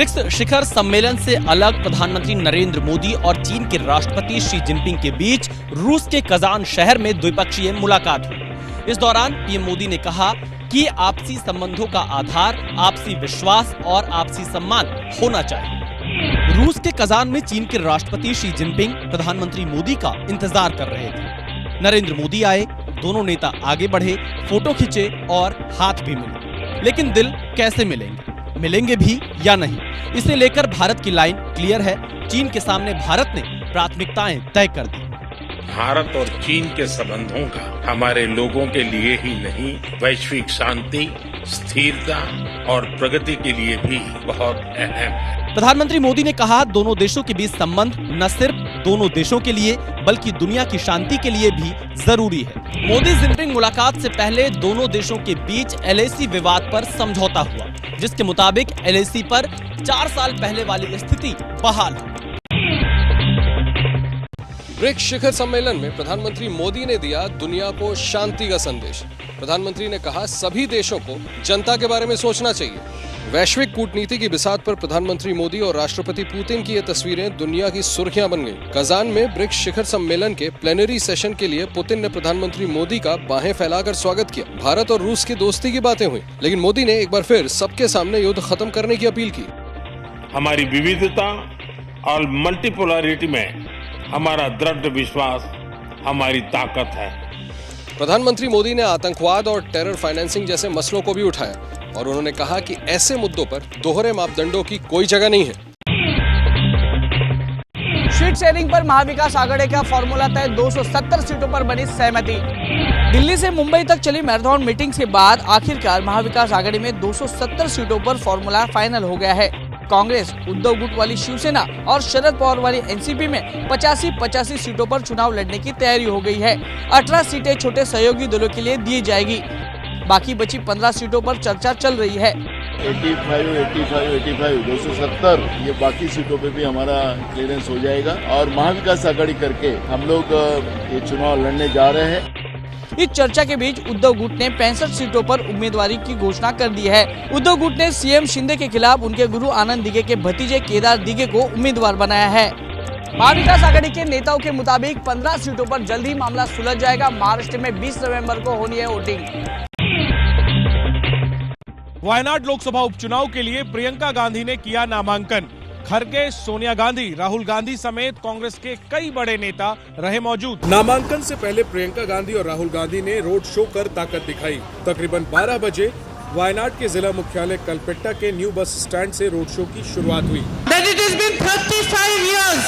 BRICS शिखर सम्मेलन से अलग प्रधानमंत्री नरेंद्र मोदी और चीन के राष्ट्रपति शी जिनपिंग के बीच रूस के कजान शहर में द्विपक्षीय मुलाकात हुई। इस दौरान पीएम मोदी ने कहा कि आपसी संबंधों का आधार आपसी विश्वास और आपसी सम्मान होना चाहिए। रूस के कजान में चीन के राष्ट्रपति शी जिनपिंग प्रधानमंत्री मोदी का इंतजार कर रहे थे। नरेंद्र मोदी आए, दोनों नेता आगे बढ़े, फोटो खींचे और हाथ भी मिले। लेकिन दिल कैसे मिलेंगे भी या नहीं, इसे लेकर भारत की लाइन क्लियर है। चीन के सामने भारत ने प्राथमिकताएं तय कर दी। भारत और चीन के संबंधों का हमारे लोगों के लिए ही नहीं, वैश्विक शांति, स्थिरता और प्रगति के लिए भी बहुत अहम है। प्रधानमंत्री मोदी ने कहा, दोनों देशों के बीच संबंध न सिर्फ दोनों देशों के लिए बल्कि दुनिया की शांति के लिए भी जरूरी है। मोदी जिनपिंग मुलाकात से पहले दोनों देशों के बीच एलएसी विवाद पर समझौता हुआ, जिसके मुताबिक एलएसी पर 4 साल पहले वाली स्थिति बहाल हो। ब्रिक्स शिखर सम्मेलन में प्रधानमंत्री मोदी ने दिया दुनिया को शांति का संदेश। प्रधानमंत्री ने कहा, सभी देशों को जनता के बारे में सोचना चाहिए। वैश्विक कूटनीति की बिसात पर प्रधानमंत्री मोदी और राष्ट्रपति पुतिन की ये तस्वीरें दुनिया की सुर्खियां बन गईं। कजान में ब्रिक्स शिखर सम्मेलन के प्लेनरी सेशन के लिए पुतिन ने प्रधानमंत्री मोदी का बाहें फैलाकर स्वागत किया। भारत और रूस की दोस्ती की बातें हुई, लेकिन मोदी ने एक बार फिर सबके सामने युद्ध खत्म करने की अपील की। हमारी विविधता और मल्टीपोलरिटी में हमारा दृढ़ विश्वास हमारी ताकत है। प्रधानमंत्री मोदी ने आतंकवाद और टेरर फाइनेंसिंग जैसे मसलों को भी उठाया और उन्होंने कहा कि ऐसे मुद्दों पर दोहरे मापदंडों की कोई जगह नहीं है। सीट शेयरिंग पर महाविकास आघाड़ी का फॉर्मूला तय, 270 सीटों पर बनी सहमति। दिल्ली से मुंबई तक चली मैराथन मीटिंग्स के बाद आखिरकार महाविकास आघाड़ी में 270 सीटों पर फॉर्मूला फाइनल हो गया है। कांग्रेस, उद्धव गुट वाली शिवसेना और शरद पवार वाली एनसीपी में 85-85 सीटों पर चुनाव लड़ने की तैयारी हो गई है। 18 सीटें छोटे सहयोगी दलों के लिए दी जाएगी। बाकी बची 15 सीटों पर चर्चा चल रही है। 85, 270 ये बाकी सीटों पे भी हमारा क्लियरेंस हो जाएगा और महाविकास आघाड़ी करके हम लोग ये चुनाव लड़ने जा रहे हैं। इस चर्चा के बीच उद्धव गुट ने 65 सीटों पर उम्मीदवारी की घोषणा कर दी है। उद्धव गुट ने सीएम शिंदे के खिलाफ उनके गुरु आनंद दिघे के भतीजे केदार दिघे को उम्मीदवार बनाया है। महाविकास आघाड़ी के नेताओं के मुताबिक 15 सीटों पर जल्द ही मामला सुलझ जाएगा। महाराष्ट्र में 20 नवंबर को होनी है वोटिंग। वायनाड लोकसभा उपचुनाव के लिए प्रियंका गांधी ने किया नामांकन। खरगे, सोनिया गांधी, राहुल गांधी समेत कांग्रेस के कई बड़े नेता रहे मौजूद। नामांकन से पहले प्रियंका गांधी और राहुल गांधी ने रोड शो कर ताकत दिखाई। तकरीबन 12 बजे वायनाड के जिला मुख्यालय कलपेट्टा के न्यू बस स्टैंड से रोड शो की शुरुआत हुई। It has been 35 years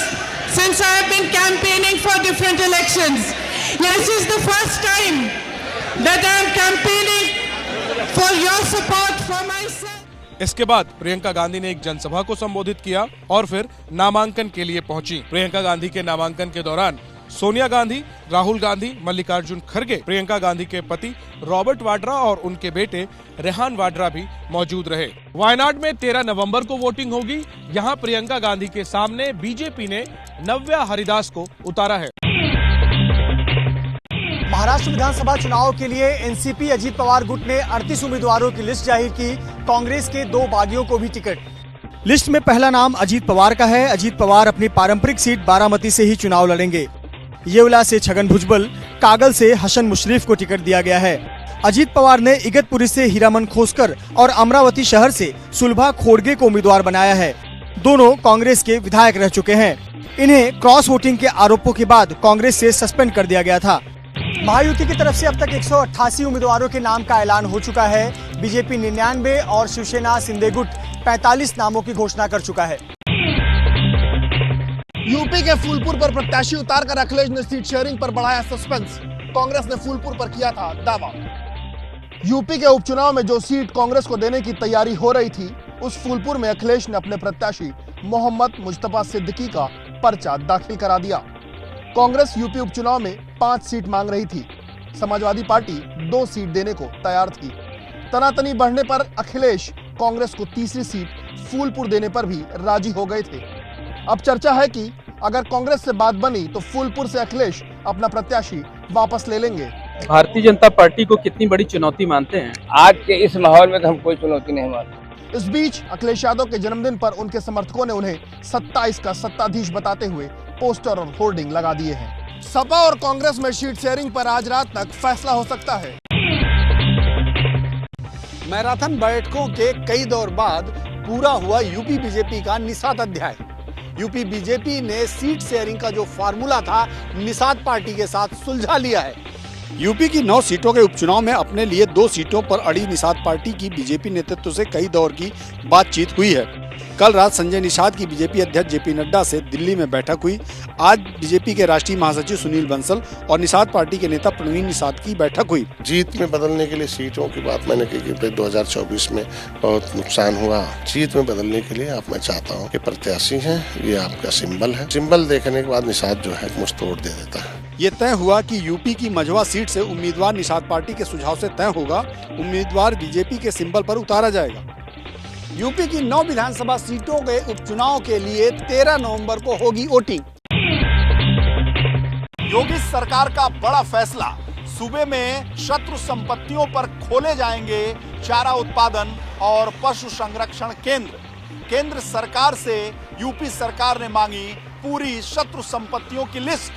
since I have been campaigning for different elections. This is the first time that I am campaigning for your support for myself. इसके बाद प्रियंका गांधी ने एक जनसभा को संबोधित किया और फिर नामांकन के लिए पहुंची। प्रियंका गांधी के नामांकन के दौरान सोनिया गांधी, राहुल गांधी, मल्लिकार्जुन खड़गे, प्रियंका गांधी के पति रॉबर्ट वाड्रा और उनके बेटे रेहान वाड्रा भी मौजूद रहे। वायनाड में 13 नवंबर को वोटिंग होगी। यहां प्रियंका गांधी के सामने बीजेपी ने नव्या हरिदास को उतारा है। महाराष्ट्र विधानसभा चुनाव के लिए एनसीपी अजीत पवार गुट ने 38 उम्मीदवारों की लिस्ट जाहिर की। कांग्रेस के 2 बागियों को भी टिकट। लिस्ट में पहला नाम अजीत पवार का है। अजीत पवार अपनी पारंपरिक सीट बारामती से ही चुनाव लड़ेंगे। येवला से छगन भुजबल, कागल से हसन मुशर्रफ को टिकट दिया गया है। अजीत पवार ने इगतपुरी से हीरामन खोसकर और अमरावती शहर से सुलभा खोड़गे को उम्मीदवार बनाया है। दोनों कांग्रेस के विधायक रह चुके हैं। इन्हें क्रॉस वोटिंग के आरोपों के बाद कांग्रेस से सस्पेंड कर दिया गया था। महायुति की तरफ से अब तक 188 उम्मीदवारों के नाम का ऐलान हो चुका है। बीजेपी 99 और शिवसेना शिंदे गुट 45 नामों की घोषणा कर चुका है। यूपी के फूलपुर पर प्रत्याशी उतारकर अखिलेश ने सीट शेयरिंग पर बढ़ाया सस्पेंस। कांग्रेस ने फूलपुर पर किया था दावा। यूपी के उपचुनाव में जो सीट कांग्रेस को देने की तैयारी हो रही थी, उस फूलपुर में अखिलेश ने अपने प्रत्याशी मोहम्मद मुस्तफा सिद्दीकी का पर्चा दाखिल करा दिया। कांग्रेस यूपी उपचुनाव में 5 सीट मांग रही थी। समाजवादी पार्टी 2 सीट देने को तैयार थी। तनातनी बढ़ने पर अखिलेश कांग्रेस को तीसरी सीट फूलपुर देने पर भी राजी हो गए थे। अब चर्चा है कि अगर कांग्रेस से बात बनी तो फूलपुर से अखिलेश अपना प्रत्याशी वापस ले लेंगे। भारतीय जनता पार्टी को कितनी बड़ी चुनौती मानते हैं? आज के इस माहौल में तो हम कोई चुनौती नहीं मानते। इस बीच अखिलेश यादव के जन्मदिन पर उनके समर्थकों ने उन्हें 27 का सत्ताधीश बताते हुए पोस्टर और होर्डिंग लगा दिए हैं। सपा और कांग्रेस में सीट शेयरिंग पर आज रात तक फैसला हो सकता है। मैराथन बैठकों के कई दौर बाद पूरा हुआ यूपी बीजेपी का निषाद अध्याय। यूपी बीजेपी ने सीट शेयरिंग का जो फार्मूला था निषाद पार्टी के साथ सुलझा लिया है। यूपी की 9 सीटों के उपचुनाव में अपने लिए 2 सीटों पर अड़ी निषाद पार्टी की बीजेपी नेतृत्व से कई दौर की बातचीत हुई है। कल रात संजय निषाद की बीजेपी अध्यक्ष जेपी नड्डा से दिल्ली में बैठक हुई। आज बीजेपी के राष्ट्रीय महासचिव सुनील बंसल और निषाद पार्टी के नेता प्रवीण निषाद की बैठक हुई। जीत में बदलने के लिए सीटों की बात मैंने की कि 2024 में बहुत नुकसान हुआ। जीत में बदलने के लिए मैं चाहता हूँ कि प्रत्याशी हैं, ये आपका सिंबल है। सिंबल देखने के बाद निषाद जो है मुझ तोड़ दे देता है। ये तय हुआ कि यूपी की मझवा सीट से उम्मीदवार निषाद पार्टी के सुझाव से तय होगा। उम्मीदवार बीजेपी के सिंबल पर उतारा जाएगा। यूपी की 9 विधानसभा सीटों के उपचुनाव के लिए 13 नवंबर को होगी वोटिंग। योगी सरकार का बड़ा फैसला, सूबे में शत्रु संपत्तियों पर खोले जाएंगे चारा उत्पादन और पशु संरक्षण केंद्र। केंद्र सरकार से यूपी सरकार ने मांगी पूरी शत्रु संपत्तियों की लिस्ट।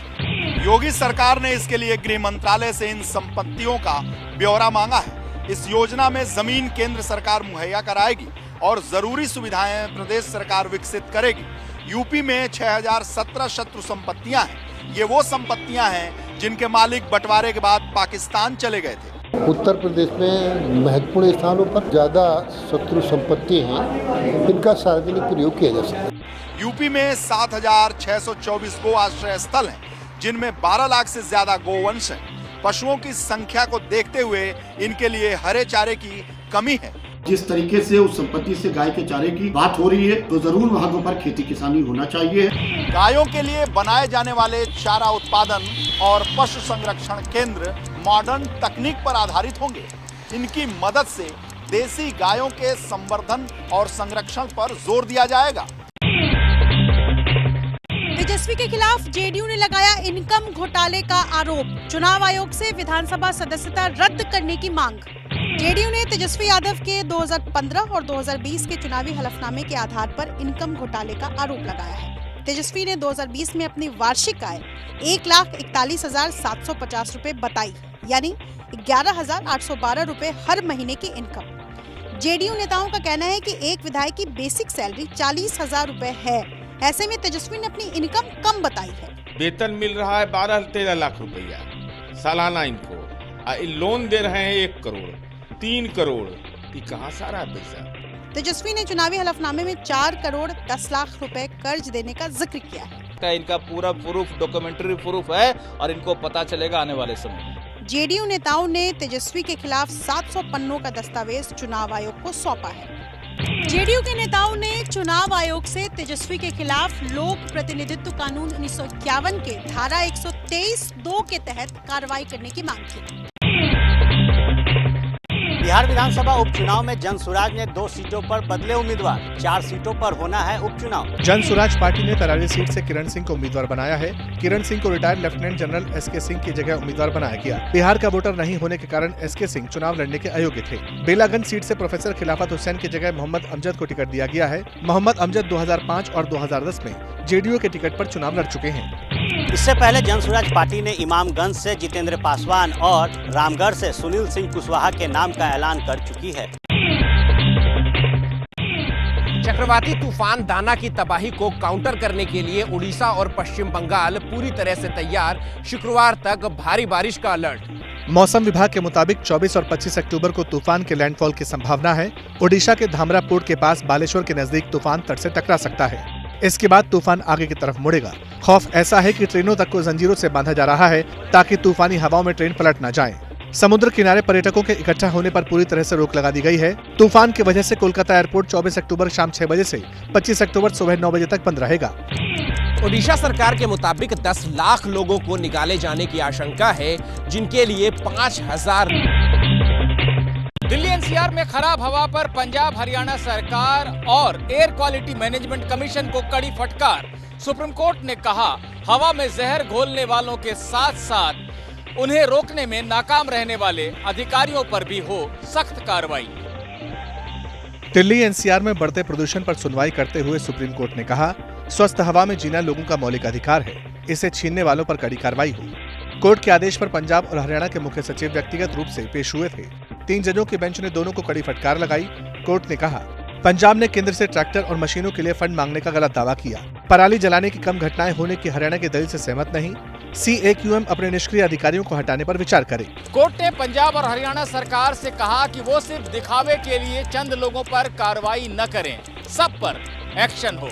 योगी सरकार ने इसके लिए गृह मंत्रालय से इन संपत्तियों का ब्यौरा मांगा है। इस योजना में जमीन केंद्र सरकार मुहैया कराएगी और जरूरी सुविधाएं प्रदेश सरकार विकसित करेगी। यूपी में 6017 शत्रु संपत्तियां हैं। ये वो संपत्तियां हैं जिनके मालिक बंटवारे के बाद पाकिस्तान चले गए थे। उत्तर प्रदेश में महत्वपूर्ण स्थानों पर ज्यादा शत्रु संपत्ति हैं, इनका सार्वजनिक प्रयोग किया जा सकता है। यूपी में 7624 गो आश्रय स्थल हैं, जिनमें 12 लाख से ज्यादा गोवंश हैं। पशुओं की संख्या को देखते हुए इनके लिए हरे चारे की कमी है। जिस तरीके से उस संपत्ति से गाय के चारे की बात हो रही है तो जरूर वहाँ पर खेती किसानी होना चाहिए। गायों के लिए बनाए जाने वाले चारा उत्पादन और पशु संरक्षण केंद्र मॉडर्न तकनीक पर आधारित होंगे। इनकी मदद से देसी गायों के संवर्धन और संरक्षण पर जोर दिया जाएगा। तेजस्वी के खिलाफ जेडीयू ने लगाया इनकम घोटाले का आरोप। चुनाव आयोग से विधानसभा सदस्यता रद्द करने की मांग। जेडीयू ने तेजस्वी यादव के 2015 और 2020 के चुनावी हलफनामे के आधार पर इनकम घोटाले का आरोप लगाया है। तेजस्वी ने 2020 में अपनी वार्षिक आय 1,41,750 रुपए बताई, यानी 11,812 रुपए हर महीने की इनकम। जेडीयू नेताओं का कहना है कि एक विधायक की बेसिक सैलरी 40,000 रुपए है। ऐसे में तेजस्वी ने अपनी इनकम कम बताई है। वेतन मिल रहा है 12-13 लाख रुपया सालाना इनको, लोन दे रहे हैं 1 करोड़ 3 करोड़, ये कहाँ सारा पैसा। तेजस्वी ने चुनावी हलफनामे में 4 करोड़ 10 लाख रुपए कर्ज देने का जिक्र किया है। इनका पूरा प्रूफ, डॉक्यूमेंट्री प्रूफ है और इनको पता चलेगा आने वाले समय में। जेडीयू नेताओं ने तेजस्वी के खिलाफ 700 पन्नों का दस्तावेज चुनाव आयोग को सौंपा है। जेडीयू के नेताओं ने चुनाव आयोग से तेजस्वी के खिलाफ लोक प्रतिनिधित्व कानून 1951 के धारा 123(2) के तहत कार्रवाई करने की मांग की। बिहार विधानसभा उपचुनाव में जनसुराज ने 2 सीटों पर बदले उम्मीदवार। 4 सीटों पर होना है उपचुनाव। जनसुराज पार्टी ने तरारी सीट से किरण सिंह को उम्मीदवार बनाया है। किरण सिंह को retired lieutenant general S K Singh की जगह उम्मीदवार बनाया गया। बिहार का वोटर नहीं होने के कारण एसके सिंह चुनाव लड़ने के अयोग्य थे। बेलागंज सीट से प्रोफेसर खिलाफत हुसैन की जगह मोहम्मद अमजद को टिकट दिया गया है। मोहम्मद अमजद 2005 और 2010 में जेडीयू के टिकट पर चुनाव लड़ चुके हैं। इससे पहले जनसुराज पार्टी ने इमामगंज से जितेंद्र पासवान और रामगढ़ से सुनील सिंह कुशवाहा के नाम का ऐलान कर चुकी है। चक्रवाती तूफान दाना की तबाही को काउंटर करने के लिए उड़ीसा और पश्चिम बंगाल पूरी तरह से तैयार। शुक्रवार तक भारी बारिश का अलर्ट। मौसम विभाग के मुताबिक 24 और 25 अक्टूबर को तूफान के लैंडफॉल की संभावना है। ओडिशा के धामरा पोर्ट के पास बालेश्वर के नजदीक तूफान तट से टकरा सकता है। इसके बाद तूफान आगे की तरफ मुड़ेगा। खौफ ऐसा है कि ट्रेनों तक को जंजीरों से बांधा जा रहा है ताकि तूफानी हवाओं में ट्रेन पलट न जाए। समुद्र किनारे पर्यटकों के इकट्ठा होने पर पूरी तरह से रोक लगा दी गई है। तूफान की वजह से कोलकाता एयरपोर्ट 24 अक्टूबर शाम 6 बजे से 25 अक्टूबर सुबह 9 बजे तक बंद रहेगा। ओडिशा सरकार के मुताबिक 10 लाख लोगों को निकाले जाने की आशंका है, जिनके लिए 5000। दिल्ली एनसीआर में खराब हवा पर पंजाब हरियाणा सरकार और एयर क्वालिटी मैनेजमेंट कमीशन को कड़ी फटकार। सुप्रीम कोर्ट ने कहा, हवा में जहर घोलने वालों के साथ साथ उन्हें रोकने में नाकाम रहने वाले अधिकारियों पर भी हो सख्त कार्रवाई। दिल्ली एनसीआर में बढ़ते प्रदूषण पर सुनवाई करते हुए सुप्रीम कोर्ट ने कहा, स्वस्थ हवा में जीना लोगों का मौलिक अधिकार है, इसे छीनने वालों पर कड़ी कार्रवाई हो। कोर्ट के आदेश पर पंजाब और हरियाणा के मुख्य सचिव व्यक्तिगत रूप से पेश हुए थे। 3 जजों की बेंच ने दोनों को कड़ी फटकार लगाई। कोर्ट ने कहा, पंजाब ने केंद्र से ट्रैक्टर और मशीनों के लिए फंड मांगने का गलत दावा किया। पराली जलाने की कम घटनाएं होने की हरियाणा के दलील से सहमत नहीं। CAQM अपने निष्क्रिय अधिकारियों को हटाने पर विचार करे। कोर्ट ने पंजाब और हरियाणा सरकार से कहा कि वो सिर्फ दिखावे के लिए चंद लोगों पर कार्रवाई न करें, सब पर एक्शन हो।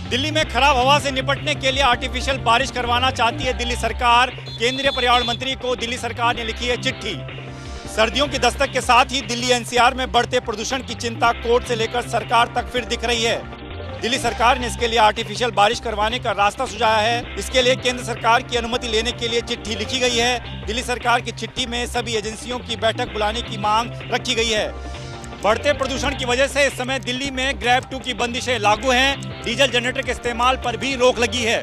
दिल्ली में खराब हवा से निपटने के लिए आर्टिफिशियल बारिश करवाना चाहती है दिल्ली सरकार। केंद्रीय पर्यावरण मंत्री को दिल्ली सरकार ने लिखी है चिट्ठी। सर्दियों की दस्तक के साथ ही दिल्ली NCR में बढ़ते प्रदूषण की चिंता कोर्ट से लेकर सरकार तक फिर दिख रही है। दिल्ली सरकार ने इसके लिए आर्टिफिशियल बारिश करवाने का रास्ता सुझाया है। इसके लिए केंद्र सरकार की अनुमति लेने के लिए चिट्ठी लिखी गई है। दिल्ली सरकार की चिट्ठी में सभी एजेंसियों की बैठक बुलाने की मांग रखी गई है। बढ़ते प्रदूषण की वजह से इस समय दिल्ली में ग्रैब 2 की बंदिशें लागू हैं। डीजल जनरेटर के इस्तेमाल पर भी रोक लगी है।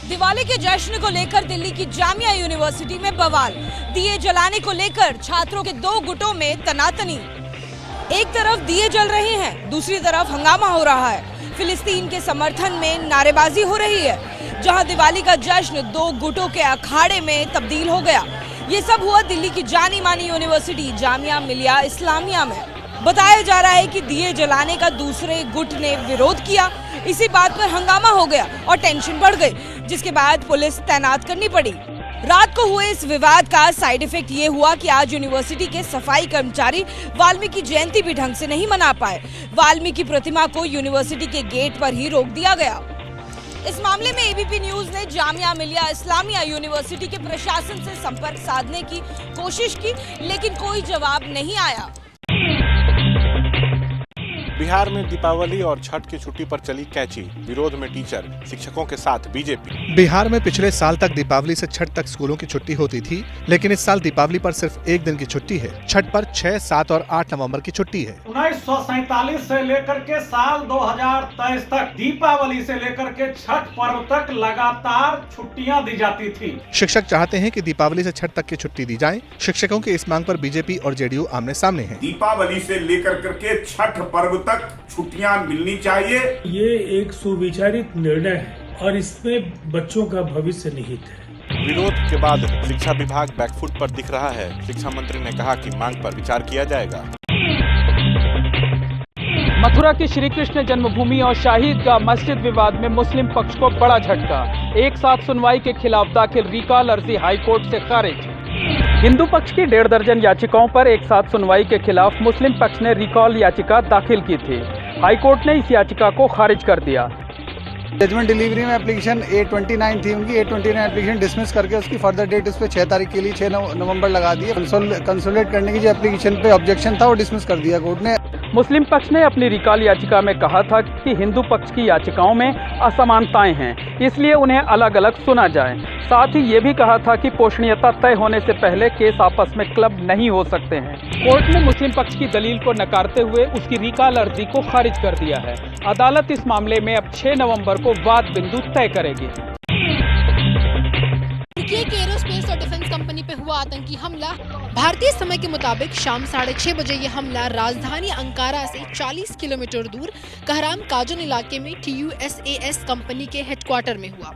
दिवाली के जश्न को लेकर दिल्ली की जामिया यूनिवर्सिटी में बवाल। दिए जलाने को लेकर छात्रों के 2 गुटों में तनातनी। एक तरफ दिए जल रहे हैं, दूसरी तरफ हंगामा हो रहा है। फिलिस्तीन के समर्थन में नारेबाजी हो रही है, जहां दिवाली का जश्न 2 गुटों के अखाड़े में तब्दील हो गया। ये सब हुआ दिल्ली की जानी मानी यूनिवर्सिटी जामिया मिलिया इस्लामिया में। बताया जा रहा है कि दिए जलाने का दूसरे गुट ने विरोध किया। इसी बात पर हंगामा हो गया और टेंशन बढ़ गई, जिसके बाद पुलिस तैनात करनी पड़ी। रात को हुए इस विवाद का साइड इफेक्ट ये हुआ कि आज यूनिवर्सिटी के सफाई कर्मचारी वाल्मीकि जयंती भी ढंग से नहीं मना पाए। वाल्मीकि प्रतिमा को यूनिवर्सिटी के गेट पर ही रोक दिया गया। इस मामले में ABP न्यूज ने जामिया मिलिया इस्लामिया यूनिवर्सिटी के प्रशासन से संपर्क साधने की कोशिश की, लेकिन कोई जवाब नहीं आया। बिहार में दीपावली और छठ की छुट्टी पर चली कैची। विरोध में टीचर, शिक्षकों के साथ बीजेपी। बिहार में पिछले साल तक दीपावली से छठ तक स्कूलों की छुट्टी होती थी, लेकिन इस साल दीपावली पर सिर्फ 1 दिन की छुट्टी है। छठ पर 6, 7 और 8 नवंबर की छुट्टी है। 1947 से लेकर के साल 2023 तक दीपावली से लेकर के छठ पर्व तक लगातार छुट्टियां दी जाती थी। शिक्षक चाहते हैं कि दीपावली से छठ तक की छुट्टी दी जाए। शिक्षकों की इस मांग पर बीजेपी और JDU आमने सामने हैं। दीपावली से लेकर करके छठ पर्व तक छुट्टियां मिलनी चाहिए। ये एक सुविचारित निर्णय है और इसमें बच्चों का भविष्य निहित है। विरोध के बाद शिक्षा विभाग बैकफुट पर दिख रहा है। शिक्षा मंत्री ने कहा कि मांग पर विचार किया जाएगा। मथुरा की श्री कृष्ण जन्मभूमि और शाही ईदगाह मस्जिद विवाद में मुस्लिम पक्ष को बड़ा झटका। एक साथ सुनवाई के खिलाफ दाखिल रिकॉल अर्जी हाईकोर्ट से खारिज। हिंदू पक्ष की 1.5 दर्जन याचिकाओं पर एक साथ सुनवाई के खिलाफ मुस्लिम पक्ष ने रिकॉल याचिका दाखिल की थी। हाईकोर्ट ने इस याचिका को खारिज कर दिया। जजमेंट डिलीवरी में एप्लीकेशन 829 थी उनकी, 829 एप्लीकेशन डिसमिस करके उसकी फर्दर डेट उस पर 6 तारीख के लिए 6 नवंबर लगा दी। कंसोलेट करने की जो एप्लीकेशन पे ऑब्जेक्शन था वो डिसमिस कर दिया कोर्ट ने। मुस्लिम पक्ष ने अपनी रिकॉल याचिका में कहा था कि हिंदू पक्ष की याचिकाओं में असमानताएं हैं, इसलिए उन्हें अलग अलग सुना जाए। साथ ही ये भी कहा था कि पोषणीयता तय होने से पहले केस आपस में क्लब नहीं हो सकते हैं। कोर्ट ने मुस्लिम पक्ष की दलील को नकारते हुए उसकी रिकॉल अर्जी को खारिज कर दिया है। अदालत इस मामले में अब 6 नवंबर को वाद बिंदु तय करेगी। एक एरोस्पेस और डिफेंस कंपनी पे हुआ आतंकी हमला। भारतीय समय के मुताबिक शाम 6:30 बजे ये हमला राजधानी अंकारा से 40 किलोमीटर दूर कहराम काजन इलाके में TUSAS कंपनी के हेडक्वार्टर में हुआ।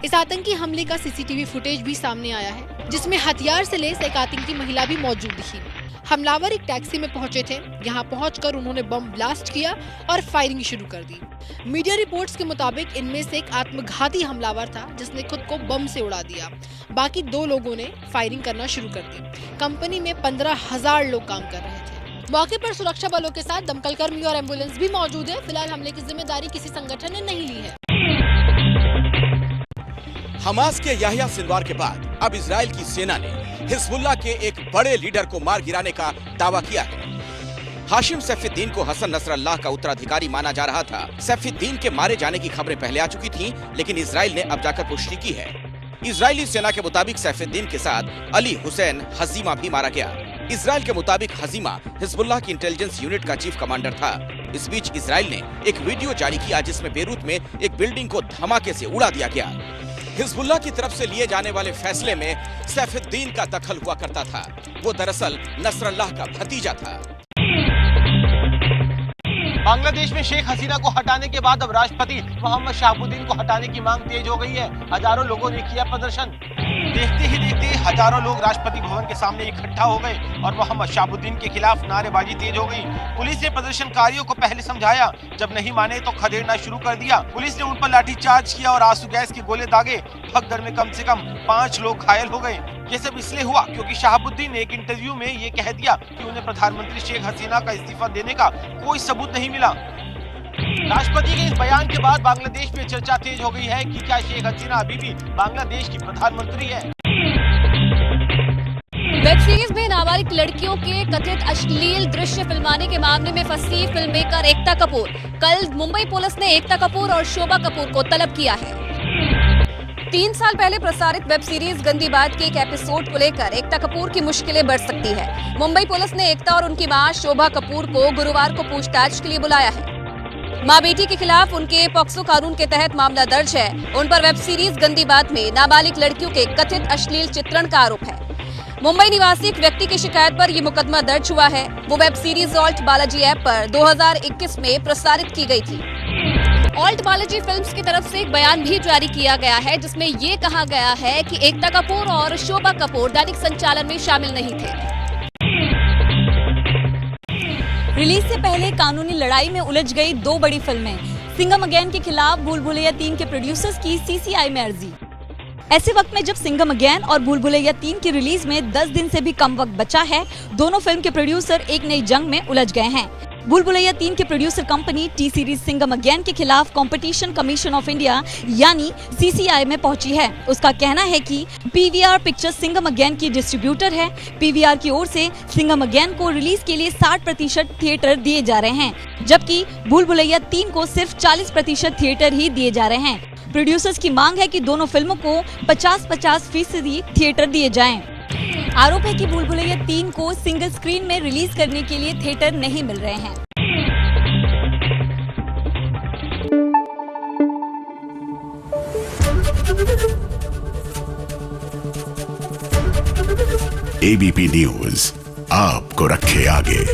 इस आतंकी हमले का CCTV फुटेज भी सामने आया है, जिसमें हथियार से लैस एक आतंकी महिला भी मौजूद दिखी। हमलावर एक टैक्सी में पहुंचे थे। यहां पहुंचकर उन्होंने बम ब्लास्ट किया और फायरिंग शुरू कर दी। मीडिया रिपोर्ट्स के मुताबिक इनमें से एक आत्मघाती हमलावर था जिसने खुद को बम से उड़ा दिया। बाकी 2 लोगों ने फायरिंग करना शुरू कर दी। कंपनी में 15,000 लोग काम कर रहे थे। मौके पर सुरक्षा बलों के साथ दमकल कर्मी और एम्बुलेंस भी मौजूद है। फिलहाल हमले की जिम्मेदारी किसी संगठन ने नहीं ली है। हमास के याह्या सिनवार के बाद अब इजराइल की सेना ने हिजबुल्लाह के एक बड़े लीडर को मार गिराने का दावा किया है। हाशिम सैफुद्दीन को हसन नसरल्लाह का उत्तराधिकारी माना जा रहा था। सैफुद्दीन के मारे जाने की खबरें पहले आ चुकी थीं, लेकिन इजराइल ने अब जाकर पुष्टि की है। इजरायली सेना के मुताबिक सैफुद्दीन के साथ अली हुसैन हजीमा भी मारा गया। इजराइल के मुताबिक हजीमा हिजबुल्लाह की इंटेलिजेंस यूनिट का चीफ कमांडर था। इस बीच इजराइल ने एक वीडियो जारी किया जिसमें बेरूत में एक बिल्डिंग को धमाके से उड़ा दिया गया। हिजबुल्लाह की तरफ से लिए जाने वाले फैसले में सैफुद्दीन का दखल हुआ करता था। वो दरअसल नसरल्लाह का भतीजा था। बांग्लादेश में शेख हसीना को हटाने के बाद अब राष्ट्रपति मोहम्मद शहाबुद्दीन को हटाने की मांग तेज हो गई है। हजारों लोगों ने किया प्रदर्शन। देखते ही देखते हजारों लोग राष्ट्रपति भवन के सामने इकट्ठा हो गए और मोहम्मद शहाबुद्दीन के खिलाफ नारेबाजी तेज हो गई। पुलिस ने प्रदर्शनकारियों को पहले समझाया, जब नहीं माने तो खदेड़ना शुरू कर दिया। पुलिस ने उन पर लाठीचार्ज किया और आंसू गैस के गोले दागे। भगदड़ में कम से कम 5 लोग घायल हो गए। ये सब इसलिए हुआ क्योंकि शहाबुद्दीन ने एक इंटरव्यू में ये कह दिया कि उन्हें प्रधानमंत्री शेख हसीना का इस्तीफा देने का कोई सबूत नहीं मिला। राष्ट्रपति के इस बयान के बाद बांग्लादेश में चर्चा तेज हो गई है कि क्या शेख हसीना अभी भी बांग्लादेश की प्रधानमंत्री है। वेब सीरीज में नाबालिग लड़कियों के कथित अश्लील दृश्य फिल्माने के मामले में फंसी फिल्म मेकर एकता कपूर। कल मुंबई पुलिस ने एकता कपूर और शोभा कपूर को तलब किया है। 3 साल पहले प्रसारित वेब सीरीज गंदी बात के एक एपिसोड को लेकर एकता कपूर की मुश्किलें बढ़ सकती है। मुंबई पुलिस ने एकता और उनकी मां शोभा कपूर को गुरुवार को पूछताछ के लिए बुलाया है। मां बेटी के खिलाफ उनके पॉक्सो कानून के तहत मामला दर्ज है। उन पर वेब सीरीज गंदी बात में नाबालिग लड़कियों के कथित अश्लील चित्रण का आरोप है। मुंबई निवासी एक व्यक्ति की शिकायत पर यह मुकदमा दर्ज हुआ है। वो web series alt Balaji app पर 2021 में प्रसारित की गई थी। ऑल्ट बालाजी फिल्म्स की तरफ से एक बयान भी जारी किया गया है जिसमें ये कहा गया है कि एकता कपूर और शोभा कपूर दैनिक संचालन में शामिल नहीं थे। रिलीज से पहले कानूनी लड़ाई में उलझ गई 2 बड़ी फिल्में। सिंघम अगेन के खिलाफ भूल भुलैया 3 के प्रोड्यूसर्स की सीसीआई में अर्जी। ऐसे वक्त में जब सिंघम अगेन और भूल भुलैया 3 की रिलीज में 10 दिन से भी कम वक्त बचा है, दोनों फिल्म के प्रोड्यूसर एक नई जंग में उलझ गए हैं। भूल भुलैया 3 के producer company T series Singham again के खिलाफ कंपटीशन कमीशन ऑफ इंडिया यानी सीसीआई में पहुंची है। उसका कहना है कि पीवीआर पिक्चर्स सिंघम अगेन की डिस्ट्रीब्यूटर है। पीवीआर की ओर से सिंघम अगेन को रिलीज के लिए 60% थिएटर दिए जा रहे हैं, जबकि भूल भुलैया 3 को सिर्फ 40% थिएटर ही दिए जा रहे हैं। प्रोड्यूसर्स की मांग है कि दोनों फिल्मों को 50-50% थिएटर दिए जाएं। आरोप है कि भूल भुलैया 3 को सिंगल स्क्रीन में रिलीज करने के लिए थिएटर नहीं मिल रहे हैं। एबीपी न्यूज आपको रखे आगे।